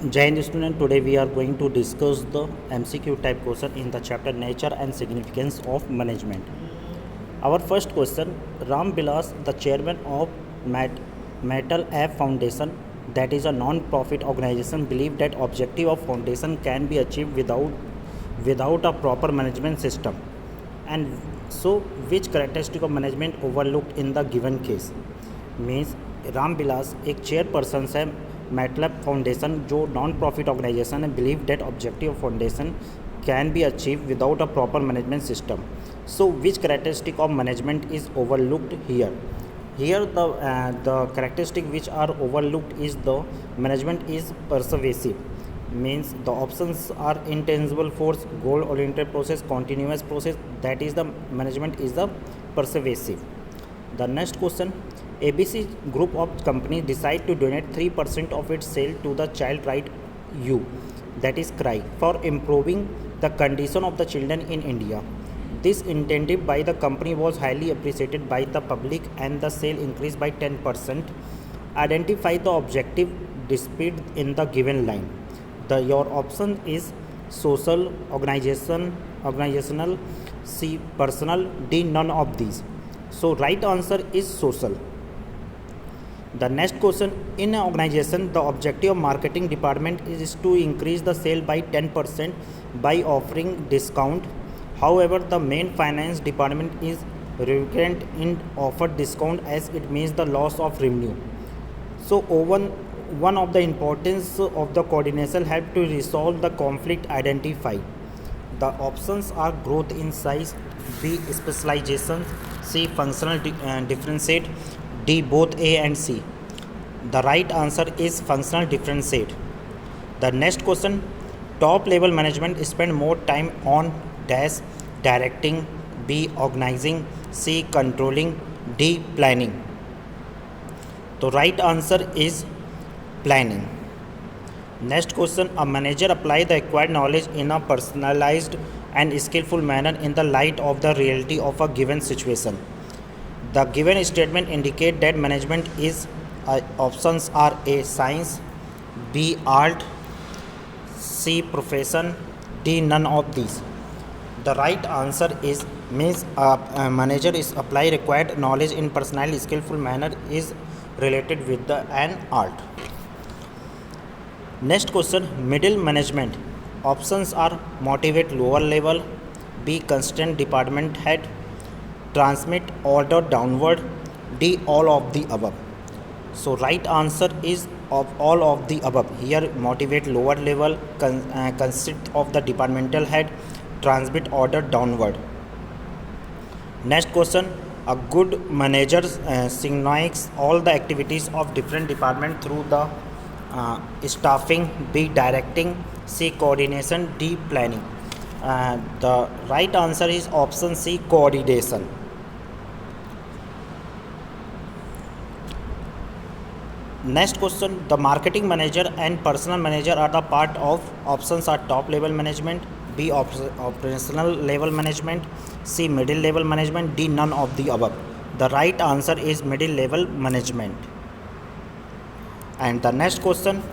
Jai Hind student, today we are going to discuss the MCQ type question in the chapter Nature and Significance of Management. Our first question, Ram Bilas, the chairman of Metal F Foundation, that is a non-profit organization, believe that objective of foundation can be achieved without a proper management system. And so, which characteristic of management overlooked in the given case? Means Ram Bilas एक chairperson है Matlab foundation जो non profit organisation है believe that objective foundation can be achieve without a proper management system so which characteristic of management is overlooked here the characteristic which are overlooked is the management is persuasive means the options are intangible force goal oriented process continuous process that is the management is the persuasive. The next question, ABC group of companies decide to donate 3% of its sale to the child right U, that is CRY, for improving the condition of the children in India. This initiative by the company was highly appreciated by the public and the sale increased by 10%. Identify the objective displayed in the given line. Your option is social, organizational, C personal, D none of these. So right answer is social. The next question, in an organization the objective of marketing department is to increase the sale by 10% by offering discount. However, the main finance department is reluctant in offer discount as it means the loss of revenue. So one of the importance of the coordination help to resolve the conflict identified. The options are growth in size, B specialization, C functional differentiate, D both A and C. The right answer is functional differentiate. The next question, top level management spend more time on dash directing, B organizing, C controlling, D planning. The right answer is planning. Next question, a manager apply the acquired knowledge in a personalized and skillful manner in the light of the reality of a given situation. The given statement indicate that management is options are A science, B art, C profession, D none of these. The right answer is means a manager is apply required knowledge in personalized skillful manner is related with the an art. Next question, middle management. Options are motivate lower level, B constant department head, transmit order downward, D all of the above. So right answer is of all of the above. Here motivate lower level consist of the departmental head, transmit order downward. Next question, a good manager synchronizes all the activities of different department through the staffing, B directing, C coordination, D planning. The right answer is option C coordination. Next question, the marketing manager and personal manager are the part of options are top level management, B operational level management, C middle level management, D none of the above. The right answer is middle level management. And the next question,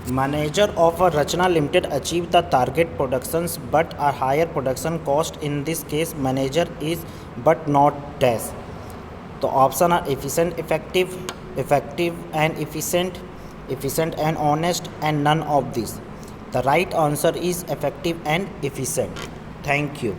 manager of a Rachna Limited achieved the target productions but a higher production cost. In this case, manager is but not dash. The option are efficient, effective and efficient and honest, and none of these. The right answer is effective and efficient. Thank you.